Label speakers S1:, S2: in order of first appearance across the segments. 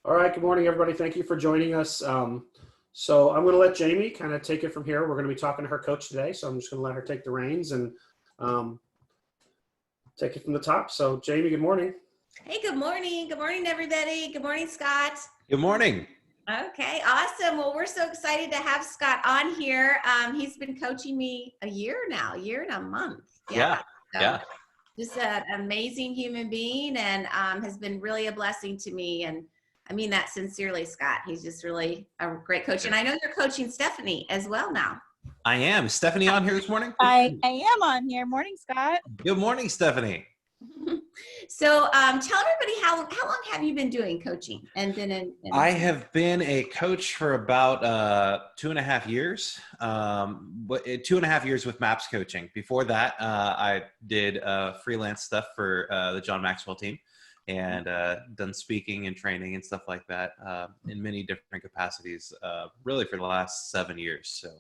S1: All right, good morning, everybody. Thank you for joining us. So I'm going to let Jamie kind of take it from here. We're going to be talking to her coach today, so I'm just going to let her take the reins and take it from the top. So Jamie, good morning.
S2: Hey, good morning. Good morning, everybody. Good morning, Scott.
S3: Good morning.
S2: Okay, awesome. Well, we're so excited to have Scott on here. He's been coaching me a year and a month.
S3: Yeah.
S2: Just an amazing human being and has been really a blessing to me. And I mean that sincerely, Scott. He's just really a great coach. And I know you're coaching Stephanie as well now.
S3: I am. Is Stephanie on here this morning?
S4: I am on here. Morning, Scott.
S3: Good morning, Stephanie.
S2: So tell everybody how long have you been doing coaching and been in
S3: I have been a coach for about 2.5 years, but 2.5 years with MAPS coaching. Before that, I did freelance stuff for the John Maxwell team and done speaking and training and stuff like that in many different capacities, really for the last 7 years. So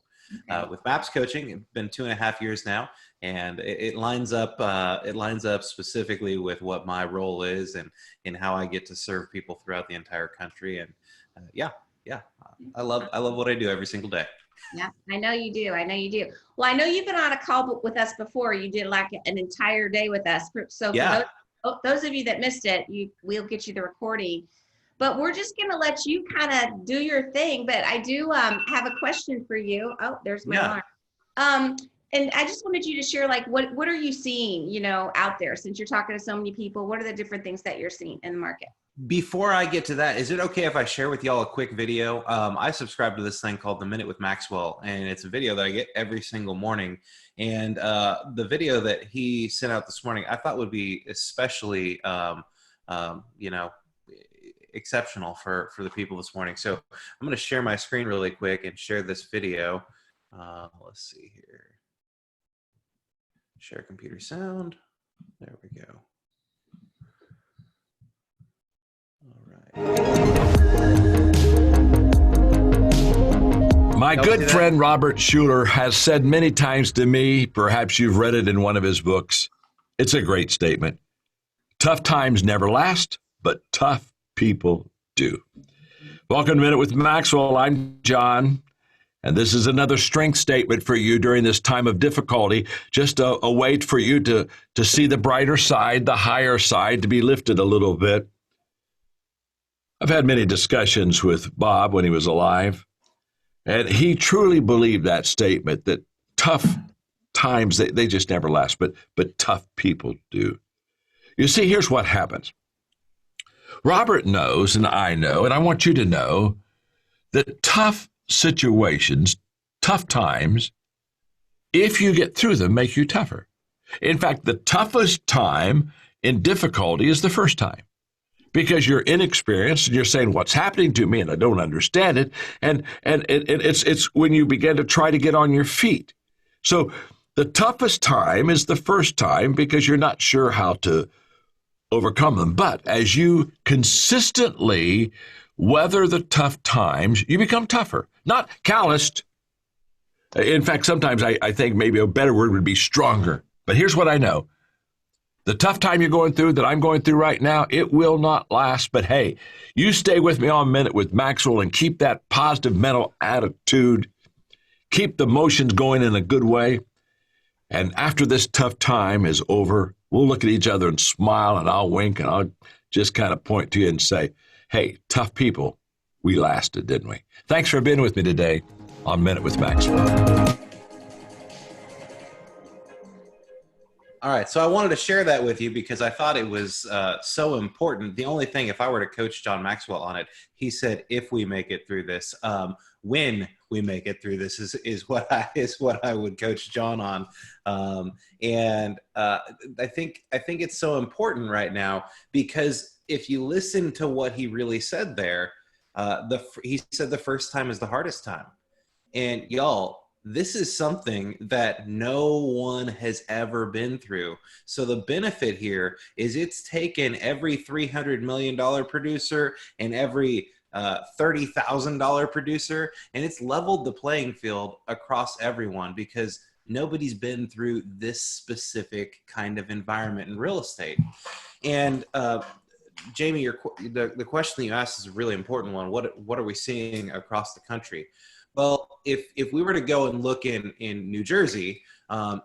S3: with MAPS coaching, it's been 2.5 years now. And it lines up specifically with what my role is and how I get to serve people throughout the entire country. And I love what I do every single day.
S2: Yeah, I know you do. Well, I know you've been on a call with us before. You did like an entire day with us. So
S3: yeah.
S2: For those of you that missed it, we'll get you the recording. But we're just going to let you kind of do your thing. But I do have a question for you. Oh, there's my alarm. And I just wanted you to share, like, what are you seeing, out there? Since you're talking to so many people, what are the different things that you're seeing in the market?
S3: Before I get to that, is it okay if I share with y'all a quick video? I subscribe to this thing called The Minute with Maxwell, and it's a video that I get every single morning. And the video that he sent out this morning, I thought would be especially, exceptional for the people this morning. So I'm going to share my screen really quick and share this video. Let's see here. Share computer sound. There we go. All right.
S5: My good friend Robert Schuller has said many times to me, perhaps you've read it in one of his books, it's a great statement. Tough times never last, but tough people do. Welcome to Minute with Maxwell. I'm John. And this is another strength statement for you during this time of difficulty, just a way for you to see the brighter side, the higher side, to be lifted a little bit. I've had many discussions with Bob when he was alive, and he truly believed that statement, that tough times, they just never last, but tough people do. You see, here's what happens. Robert knows, and I know, and I want you to know, that tough situations, tough times, if you get through them, make you tougher. In fact, the toughest time in difficulty is the first time, because you're inexperienced and you're saying, what's happening to me? And I don't understand it. And it's when you begin to try to get on your feet. So the toughest time is the first time because you're not sure how to overcome them. But as you consistently weather the tough times, you become tougher, not calloused. In fact, sometimes I think maybe a better word would be stronger. But here's what I know. The tough time you're going through, that I'm going through right now, it will not last. But hey, you stay with me on Minute with Maxwell and keep that positive mental attitude. Keep the motions going in a good way. And after this tough time is over, we'll look at each other and smile, and I'll wink, and I'll just kind of point to you and say, hey, tough people, we lasted, didn't we? Thanks for being with me today on Minute with Maxwell.
S3: All right, so I wanted to share that with you because I thought it was so important. The only thing, if I were to coach John Maxwell on it, he said, if we make it through this, when we make it through this is what I would coach John on. I think it's so important right now because if you listen to what he really said there, he said the first time is the hardest time. And y'all, this is something that no one has ever been through. So the benefit here is it's taken every $300 million producer and every $30,000 producer, and it's leveled the playing field across everyone because nobody's been through this specific kind of environment in real estate. And Jamie, the question that you asked is a really important one. What are we seeing across the country? Well, if we were to go and look in New Jersey,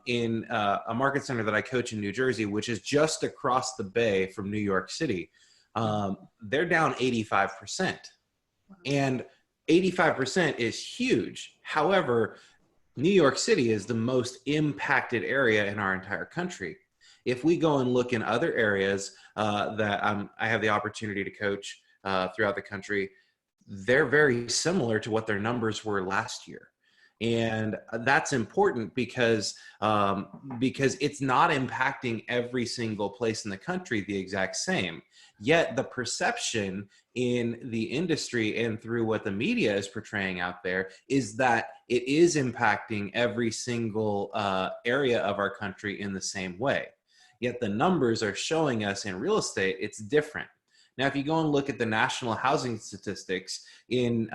S3: in a market center that I coach in New Jersey, which is just across the bay from New York City, they're down 85%. And 85% is huge. However, New York City is the most impacted area in our entire country. If we go and look in other areas that I have the opportunity to coach throughout the country, they're very similar to what their numbers were last year. And that's important because it's not impacting every single place in the country the exact same. Yet the perception in the industry and through what the media is portraying out there is that it is impacting every single area of our country in the same way. Yet the numbers are showing us in real estate, it's different. Now, if you go and look at the national housing statistics in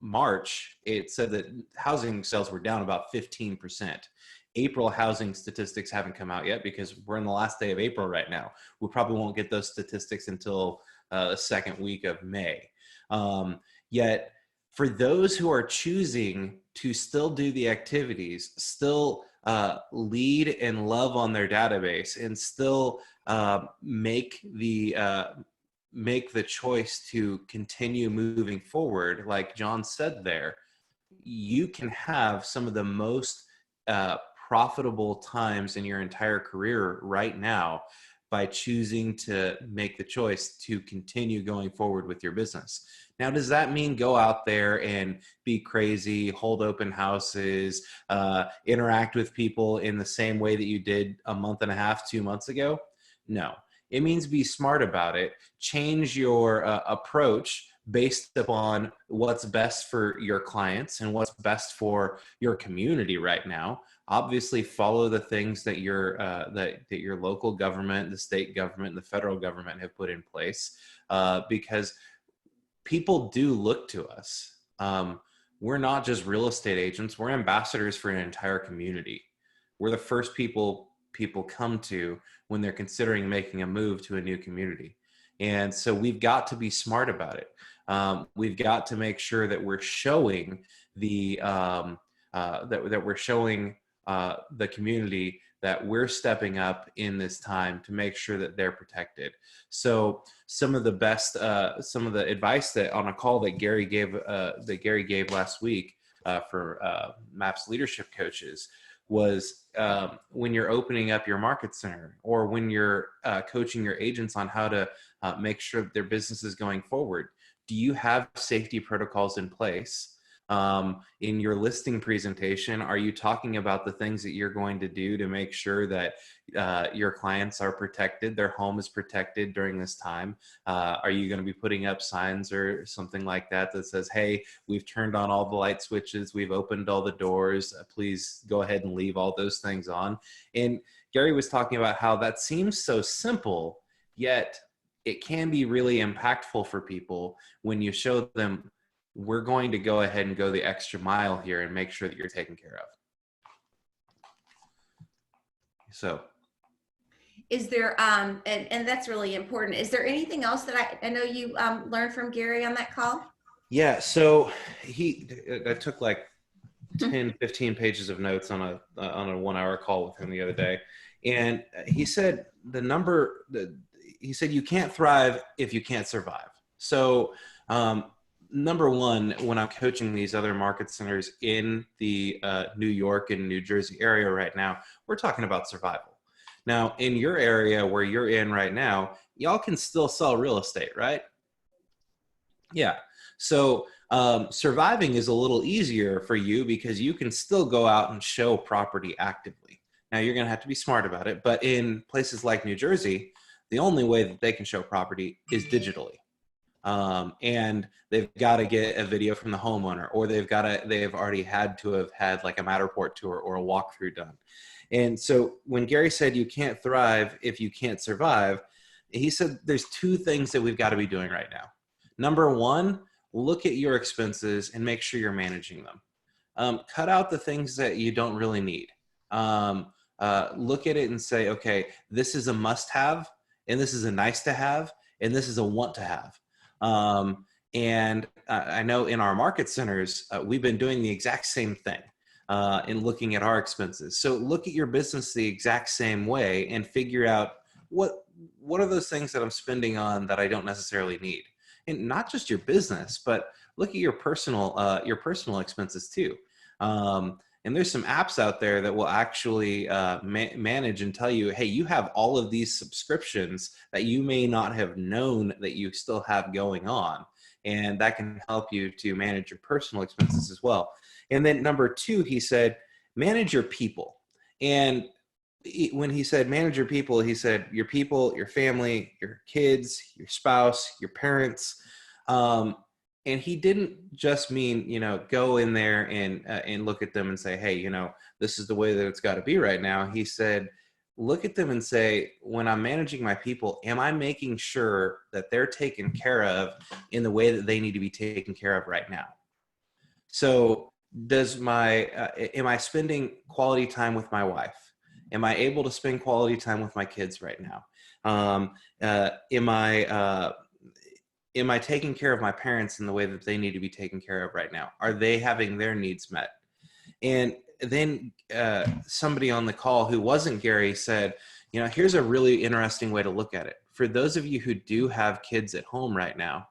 S3: March, it said that housing sales were down about 15%. April housing statistics haven't come out yet because we're in the last day of April right now. We probably won't get those statistics until the second week of May. Yet for those who are choosing to still do the activities, still lead and love on their database, and still make the choice to continue moving forward, like John said there, you can have some of the most profitable times in your entire career right now by choosing to make the choice to continue going forward with your business. Now, does that mean go out there and be crazy, hold open houses, interact with people in the same way that you did a month and a half, 2 months ago? No. It means be smart about it. Change your approach based upon what's best for your clients and what's best for your community right now. Obviously, follow the things that that your local government, the state government, and the federal government have put in place, because people do look to us. We're not just real estate agents. We're ambassadors for an entire community. We're the first people come to when they're considering making a move to a new community. And so we've got to be smart about it. We've got to make sure that we're showing that we're showing the community that we're stepping up in this time to make sure that they're protected. So some of the best, some of the advice that on a call that Gary gave last week for MAPS leadership coaches was when you're opening up your market center, or when you're coaching your agents on how to make sure that their business is going forward. Do you have safety protocols in place? In your listing presentation, are you talking about the things that you're going to do to make sure that your clients are protected, their home is protected during this time? Are you going to be putting up signs or something like that that says, hey, we've turned on all the light switches, we've opened all the doors, please go ahead and leave all those things on? And Gary was talking about how that seems so simple, yet it can be really impactful for people when you show them, we're going to go ahead and go the extra mile here and make sure that you're taken care of. So.
S2: Is there, and that's really important. Is there anything else that I know you learned from Gary on that call?
S3: Yeah, so I took like 10, 15 pages of notes on a 1 hour call with him the other day. And he said he said, you can't thrive if you can't survive. So, number one, when I'm coaching these other market centers in the New York and New Jersey area right now, we're talking about survival. Now, in your area where you're in right now, y'all can still sell real estate, right? Yeah. So surviving is a little easier for you because you can still go out and show property actively. Now, you're going to have to be smart about it. But in places like New Jersey, the only way that they can show property is digitally. And they've got to get a video from the homeowner, or they've already had to have had like a Matterport tour or a walkthrough done. And so when Gary said you can't thrive if you can't survive, he said there's two things that we've got to be doing right now. Number one, look at your expenses and make sure you're managing them. Cut out the things that you don't really need. Look at it and say, okay, this is a must-have, and this is a nice to have, and this is a want to have. And I know in our market centers, we've been doing the exact same thing in looking at our expenses. So look at your business the exact same way and figure out what are those things that I'm spending on that I don't necessarily need. And not just your business, but look at your personal expenses too. And there's some apps out there that will actually manage and tell you, hey, you have all of these subscriptions that you may not have known that you still have going on. And that can help you to manage your personal expenses as well. And then number 2, he said, manage your people. And when he said manage your people, he said your people, your family, your kids, your spouse, your parents. And he didn't just mean, go in there and look at them and say, hey, this is the way that it's got to be right now. He said, look at them and say, when I'm managing my people, am I making sure that they're taken care of in the way that they need to be taken care of right now? So am I spending quality time with my wife? Am I able to spend quality time with my kids right now? Am I taking care of my parents in the way that they need to be taken care of right now? Are they having their needs met? And then somebody on the call who wasn't Gary said, here's a really interesting way to look at it. For those of you who do have kids at home right now,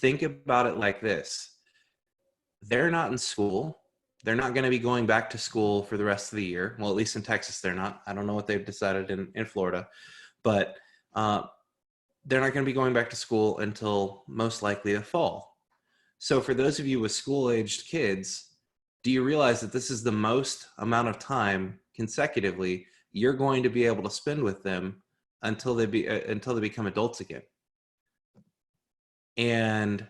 S3: think about it like this. They're not in school. They're not going to be going back to school for the rest of the year. Well, at least in Texas, they're not. I don't know what they've decided in Florida, but they're not going to be going back to school until most likely the fall. So for those of you with school-aged kids, do you realize that this is the most amount of time consecutively you're going to be able to spend with them until they become adults again? And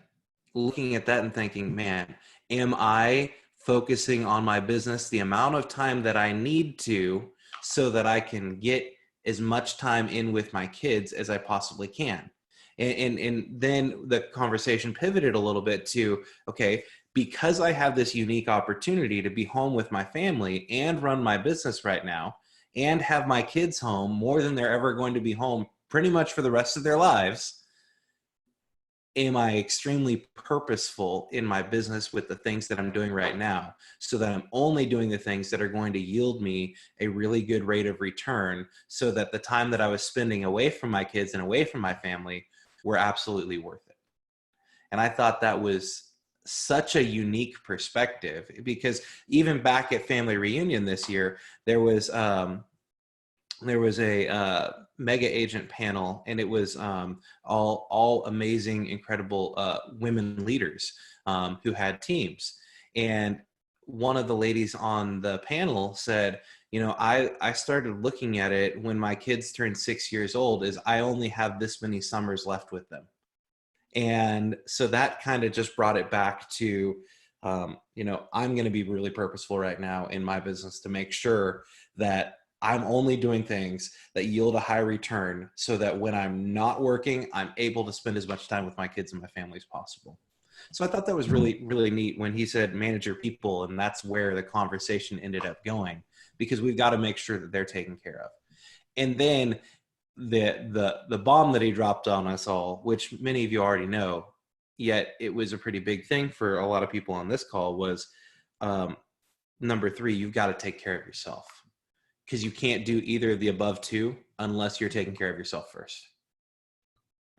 S3: looking at that and thinking, man, am I focusing on my business the amount of time that I need to so that I can get as much time in with my kids as I possibly can? And then the conversation pivoted a little bit to, okay, because I have this unique opportunity to be home with my family and run my business right now and have my kids home more than they're ever going to be home pretty much for the rest of their lives, am I extremely purposeful in my business with the things that I'm doing right now so that I'm only doing the things that are going to yield me a really good rate of return so that the time that I was spending away from my kids and away from my family were absolutely worth it? And I thought that was such a unique perspective, because even back at Family Reunion this year, there was a mega agent panel, and it was all amazing, incredible women leaders who had teams. And one of the ladies on the panel said, I started looking at it when my kids turned 6 years old, is I only have this many summers left with them. And so that kind of just brought it back to, I'm going to be really purposeful right now in my business to make sure that I'm only doing things that yield a high return so that when I'm not working, I'm able to spend as much time with my kids and my family as possible. So I thought that was really, really neat when he said manage your people, and that's where the conversation ended up going, because we've got to make sure that they're taken care of. And then the bomb that he dropped on us all, which many of you already know, yet it was a pretty big thing for a lot of people on this call, was number 3, you've got to take care of yourself. Because you can't do either of the above 2 unless you're taking care of yourself first.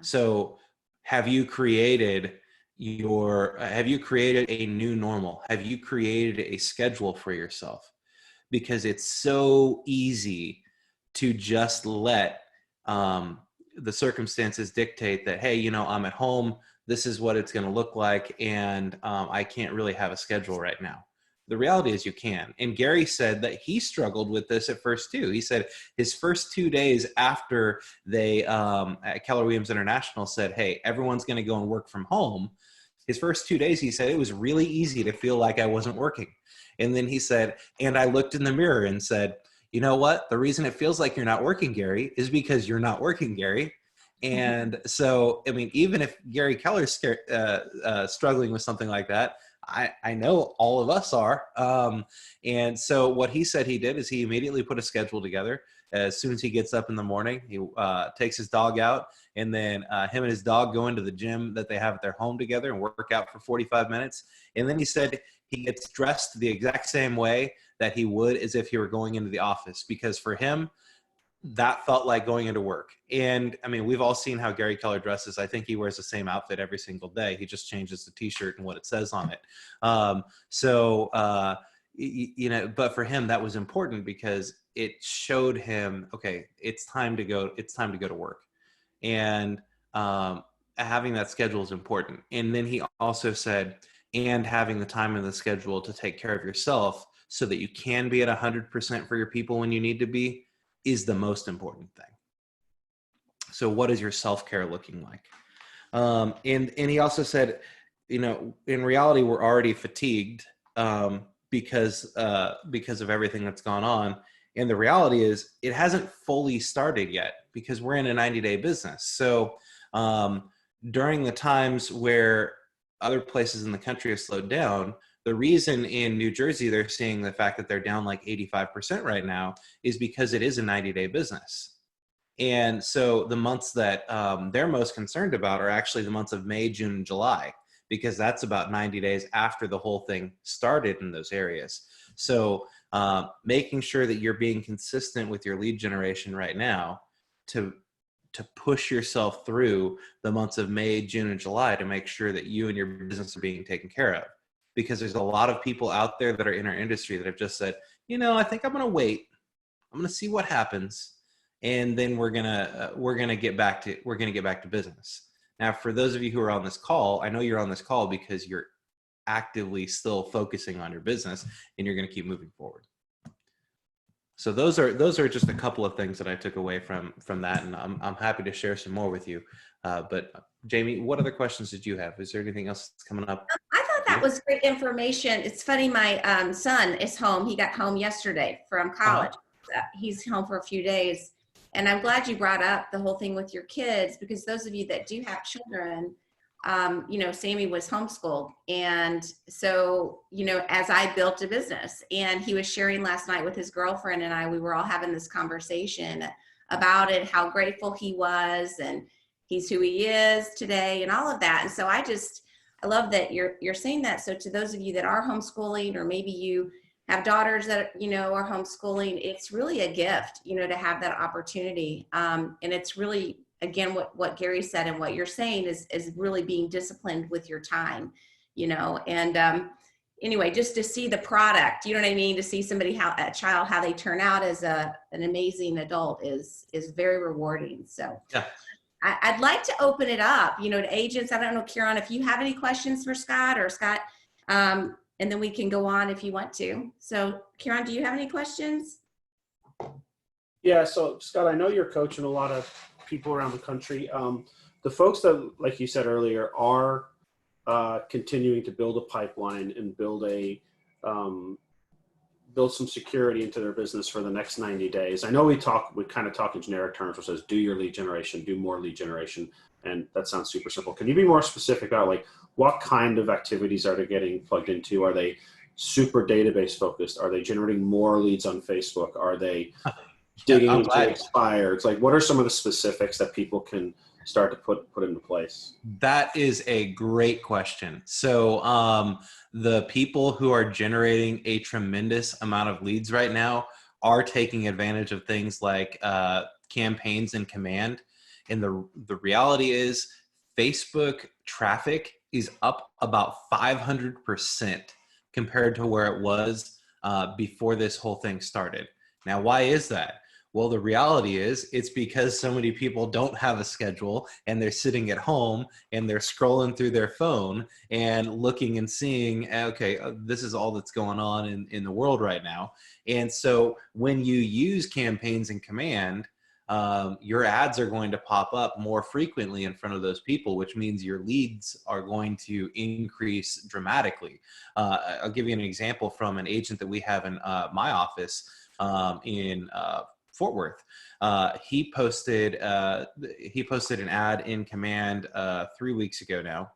S3: So have you created a new normal? Have you created a schedule for yourself? Because it's so easy to just let the circumstances dictate that, hey, I'm at home, this is what it's going to look like, and I can't really have a schedule right now. The reality is you can. And Gary said that he struggled with this at first too. He said his first 2 days after they, at Keller Williams International, said, hey, everyone's going to go and work from home. His first 2 days, he said, it was really easy to feel like I wasn't working. And then he said, and I looked in the mirror and said, you know what? The reason it feels like you're not working, Gary, is because you're not working, Gary. And so, even if Gary Keller's struggling with something like that, I know all of us are. And so what he said he did is he immediately put a schedule together. as soon as he gets up in the morning, he takes his dog out, and then him and his dog go into the gym that they have at their home together and work out for 45 minutes. And then he said he gets dressed the exact same way that he would as if he were going into the office, because for him, that felt like going into work. And I mean, we've all seen how Gary Keller dresses. I think he wears the same outfit every single day. He just changes the t-shirt and what it says on it. But for him, that was important because it showed him, okay, it's time to go to work. And having that schedule is important. And then he also said, and having the time in the schedule to take care of yourself so that you can be at 100% for your people when you need to be, is the most important thing. So what is your self-care looking like? And he also said, in reality, we're already fatigued because of everything that's gone on. And the reality is it hasn't fully started yet because we're in a 90-day business. So during the times where other places in the country have slowed down, the reason in New Jersey they're seeing the fact that they're down like 85% right now is because it is a 90-day business. And so the months that they're most concerned about are actually the months of May, June, and July, because that's about 90 days after the whole thing started in those areas. So making sure that you're being consistent with your lead generation right now to push yourself through the months of May, June, and July to make sure that you and your business are being taken care of. Because there's a lot of people out there that are in our industry that have just said, I think I'm going to wait. I'm going to see what happens. And then we're going to get back to business. Now, for those of you who are on this call, I know you're on this call because you're actively still focusing on your business and you're going to keep moving forward. So those are just a couple of things that I took away from that. And I'm happy to share some more with you. But Jamie, what other questions did you have? Is there anything else that's coming up?
S2: I thought that was great information. It's funny, my son is home. He got home yesterday from college. He's home for a few days. And I'm glad you brought up the whole thing with your kids, because those of you that do have children, Sammy was homeschooled. And so, as I built a business, and he was sharing last night with his girlfriend and I, we were all having this conversation about it, how grateful he was, and he's who he is today and all of that. And so I love that you're saying that. So to those of you that are homeschooling, or maybe you have daughters that, are homeschooling, it's really a gift, to have that opportunity. And it's really, again, what Gary said and what you're saying is really being disciplined with your time, and anyway, just to see the product, to see somebody, a child, how they turn out as an amazing adult is very rewarding. So
S3: yeah.
S2: I'd like to open it up, to agents. I don't know, Kieran, if you have any questions for Scott, and then we can go on if you want to. So Kieran, do you have any questions?
S1: Yeah, so Scott, I know you're coaching a lot of people around the country. The folks that, like you said earlier, are continuing to build a pipeline and build some security into their business for the next 90 days. I know we kind of talk in generic terms, which says do your lead generation, do more lead generation. And that sounds super simple. Can you be more specific about like what kind of activities are they getting plugged into? Are they super database focused? Are they generating more leads on Facebook? Are they digging into Expire? It's like, what are some of the specifics that people can start to put into place?
S3: That is a great question. So the people who are generating a tremendous amount of leads right now are taking advantage of things like campaigns in command. And the reality is Facebook traffic is up about 500% compared to where it was before this whole thing started. Now, why is that? Well, the reality is it's because so many people don't have a schedule and they're sitting at home and they're scrolling through their phone and looking and seeing, okay, this is all that's going on in the world right now. And so when you use campaigns in command, your ads are going to pop up more frequently in front of those people, which means your leads are going to increase dramatically. I'll give you an example from an agent that we have in my office in Fort Worth. He posted an ad in command 3 weeks ago now.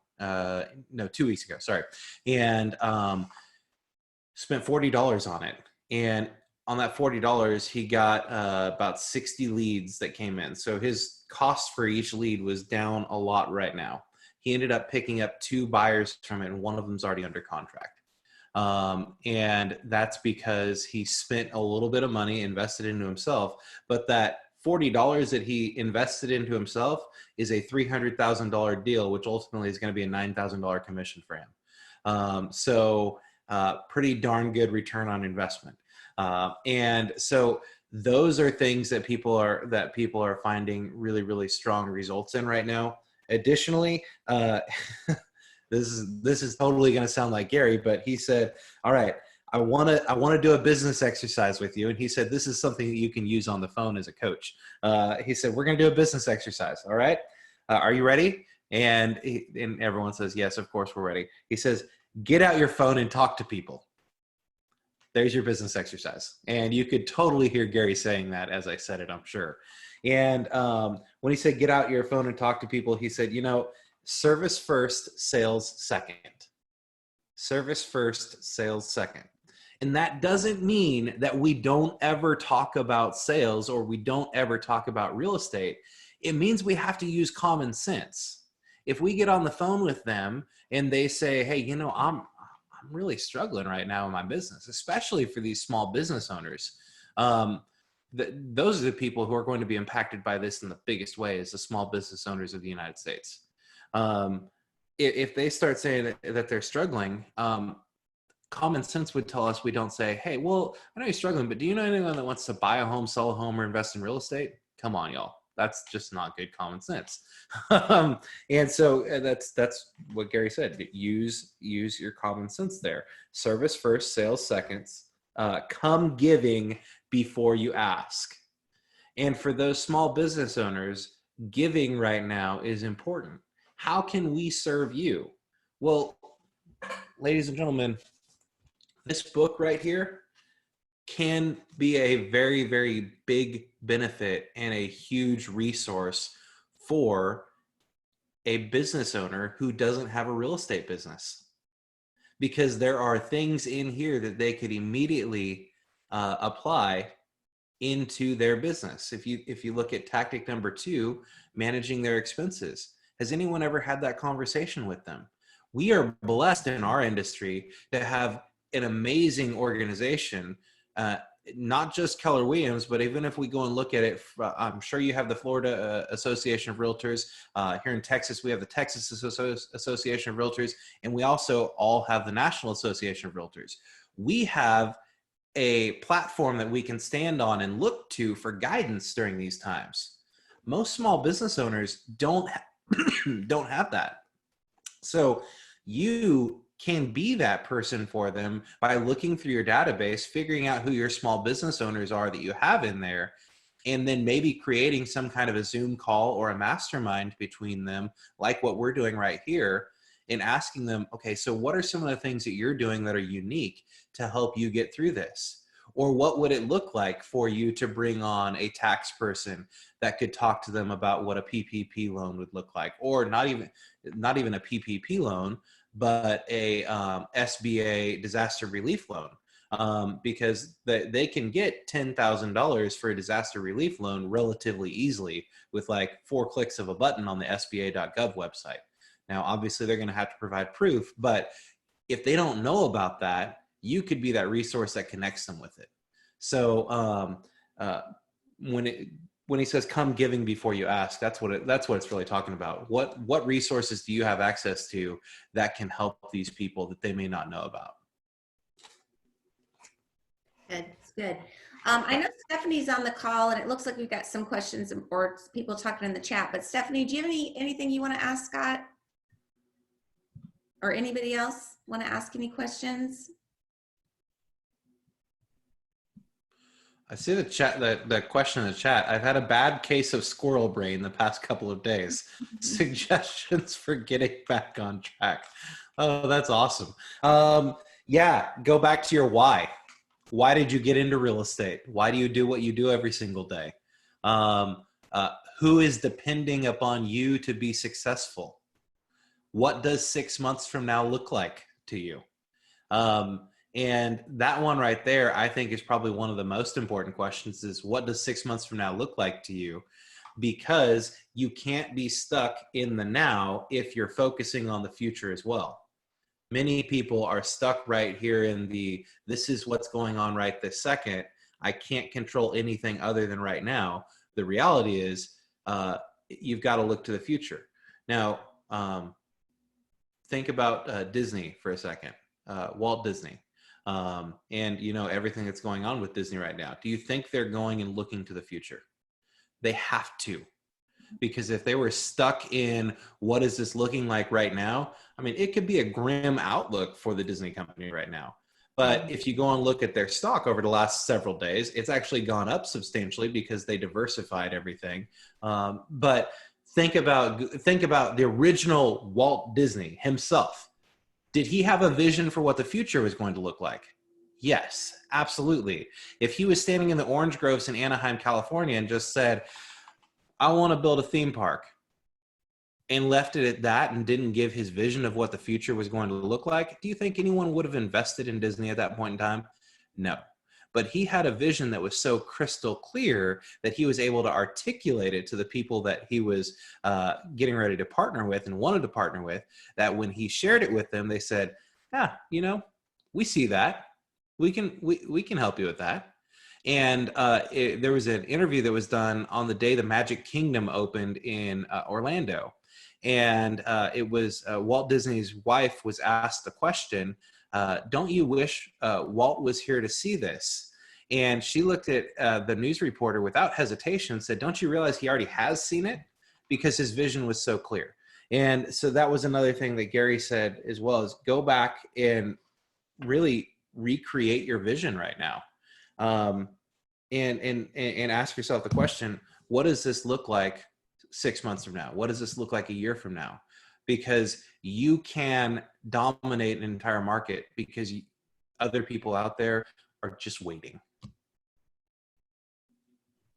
S3: No, 2 weeks ago, sorry. And spent $40 on it. And on that $40, he got about 60 leads that came in. So his cost for each lead was down a lot right now. He ended up picking up 2 buyers from it, and one of them's already under contract. And that's because he spent a little bit of money, invested into himself, but that $40 that he invested into himself is a $300,000 deal, which ultimately is going to be a $9,000 commission for him. So pretty darn good return on investment. And so those are things that people are finding really, really strong results in right now. Additionally, this is totally going to sound like Gary, but he said, all right, I want to do a business exercise with you. And he said, this is something that you can use on the phone as a coach. He said, we're going to do a business exercise. All right. Are you ready? And everyone says, yes, of course we're ready. He says, get out your phone and talk to people. There's your business exercise. And you could totally hear Gary saying that as I said it, I'm sure. And when he said, get out your phone and talk to people, he said, service first, sales second. Service first, sales second. And that doesn't mean that we don't ever talk about sales or we don't ever talk about real estate. It means we have to use common sense. If we get on the phone with them and they say, hey, I'm really struggling right now in my business, especially for these small business owners. Those are the people who are going to be impacted by this in the biggest way, is the small business owners of the United States. If they start saying that they're struggling, common sense would tell us we don't say, hey, well, I know you're struggling, but do you know anyone that wants to buy a home, sell a home, or invest in real estate? Come on, y'all. That's just not good common sense. And so that's what Gary said. Use your common sense there. Service first, sales seconds. Come giving before you ask. And for those small business owners, giving right now is important. How can we serve you? Well, ladies and gentlemen, this book right here can be a very, very big benefit and a huge resource for a business owner who doesn't have a real estate business, because there are things in here that they could immediately apply into their business. If you look at tactic number 2, managing their expenses, has anyone ever had that conversation with them? We are blessed in our industry to have an amazing organization, not just Keller Williams, but even if we go and look at it, I'm sure you have the Florida Association of Realtors. Here in Texas, we have the Texas Association of Realtors, and we also all have the National Association of Realtors. We have a platform that we can stand on and look to for guidance during these times. Most small business owners don't have that. So you can be that person for them by looking through your database, figuring out who your small business owners are that you have in there, and then maybe creating some kind of a Zoom call or a mastermind between them, like what we're doing right here, and asking them, okay, so what are some of the things that you're doing that are unique to help you get through this? Or what would it look like for you to bring on a tax person that could talk to them about what a PPP loan would look like, or not even a PPP loan, but a SBA disaster relief loan, because they can get $10,000 for a disaster relief loan relatively easily with like 4 clicks of a button on the SBA.gov website. Now, obviously, they're going to have to provide proof, but if they don't know about that, you could be that resource that connects them with it. So when he says come giving before you ask, that's what it's really talking about. What resources do you have access to that can help these people that they may not know about?
S2: Good. It's good. I know Stephanie's on the call, and it looks like we've got some questions or people talking in the chat. But Stephanie, do you have anything you want to ask Scott, or anybody else want to ask any questions?
S3: I see the chat, the question in the chat. I've had a bad case of squirrel brain the past couple of days. Suggestions for getting back on track. Oh, that's awesome. Yeah, go back to your why. Why did you get into real estate? Why do you do what you do every single day? Who is depending upon you to be successful? What does 6 months from now look like to you? And that one right there, I think, is probably one of the most important questions, is what does 6 months from now look like to you? Because you can't be stuck in the now if you're focusing on the future as well. Many people are stuck right here in the, this is what's going on right this second. I can't control anything other than right now. The reality is you've got to look to the future. Now, think about Disney for a second, Walt Disney. And you know, everything that's going on with Disney right now. Do you think they're going and looking to the future? They have to, because if they were stuck in what is this looking like right now, I mean, it could be a grim outlook for the Disney company right now. But if you go and look at their stock over the last several days, it's actually gone up substantially because they diversified everything. But think about the original Walt Disney himself. Did he have a vision for what the future was going to look like? Yes, absolutely. If he was standing in the orange groves in Anaheim, California, and just said, I want to build a theme park, and left it at that and didn't give his vision of what the future was going to look like, do you think anyone would have invested in Disney at that point in time? No. But he had a vision that was so crystal clear that he was able to articulate it to the people that he was getting ready to partner with and wanted to partner with, that when he shared it with them, they said, yeah, you know, we see that. We can help you with that. And there was an interview that was done on the day the Magic Kingdom opened in Orlando. And it was Walt Disney's wife was asked the question, don't you wish Walt was here to see this? And she looked at the news reporter without hesitation and said, don't you realize he already has seen it? Because his vision was so clear. And so that was another thing that Gary said as well, is go back and really recreate your vision right now. And ask yourself the question, what does this look like 6 months from now? What does this look like a year from now? Because you can dominate an entire market because other people out there are just waiting.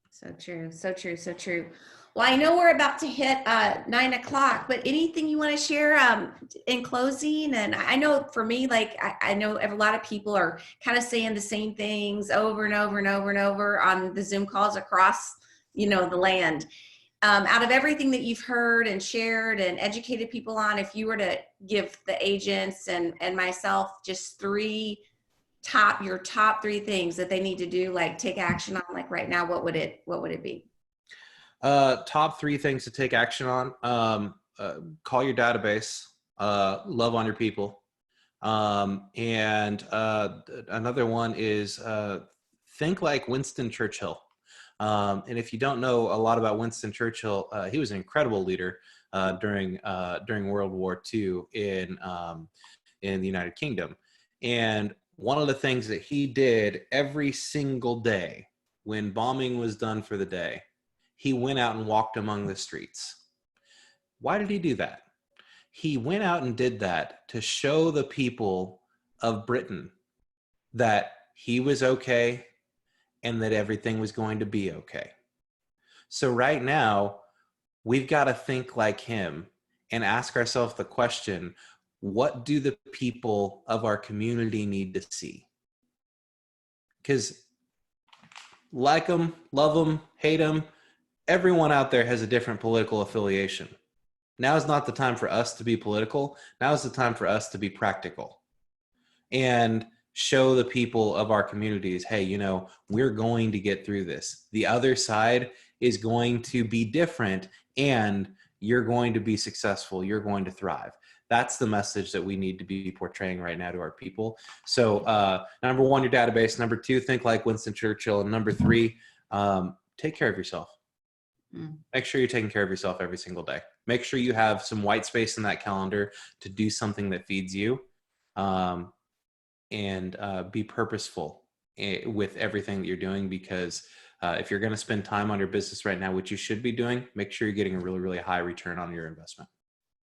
S2: So true, so true, so true. Well, I know we're about to hit 9 o'clock, but anything you want to share in closing? And I know for me, like, I know a lot of people are kind of saying the same things over and over and over and over on the Zoom calls across, you know, the land. Out of everything that you've heard and shared and educated people on, if you were to give the agents and myself just your top three things that they need to do, like take action on, like right now, what would it be?
S3: Top three things to take action on. Call your database, love on your people. And another one is think like Winston Churchill. And if you don't know a lot about Winston Churchill, he was an incredible leader during World War II in the United Kingdom. And one of the things that he did every single day when bombing was done for the day, he went out and walked among the streets. Why did he do that? He went out and did that to show the people of Britain that he was okay and that everything was going to be okay. So right now, we've got to think like him and ask ourselves the question, what do the people of our community need to see? Because like them, love them, hate them, everyone out there has a different political affiliation. Now is not the time for us to be political. Now is the time for us to be practical and show the people of our communities, hey, you know, we're going to get through this. The other side is going to be different and you're going to be successful. You're going to thrive. That's the message that we need to be portraying right now to our people. So number one, your database. Number two, think like Winston Churchill. And number three, take care of yourself. Make sure you're taking care of yourself every single day. Make sure you have some white space in that calendar to do something that feeds you, and be purposeful with everything that you're doing, because if you're going to spend time on your business right now, which you should be doing, make sure you're getting a really, really high return on your investment.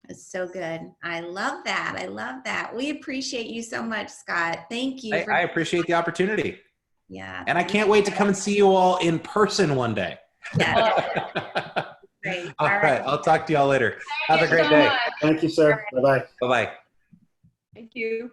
S2: That's so good. I love that. I love that. We appreciate you so much, Scott. Thank you.
S3: I appreciate the opportunity.
S2: Yeah.
S3: And I can't wait to come and see you all in person one day.
S2: Yeah. Great.
S3: All right. I'll talk to y'all later. Have a great day.
S1: Thank you, sir. Bye-bye.
S3: Bye-bye.
S4: Thank you.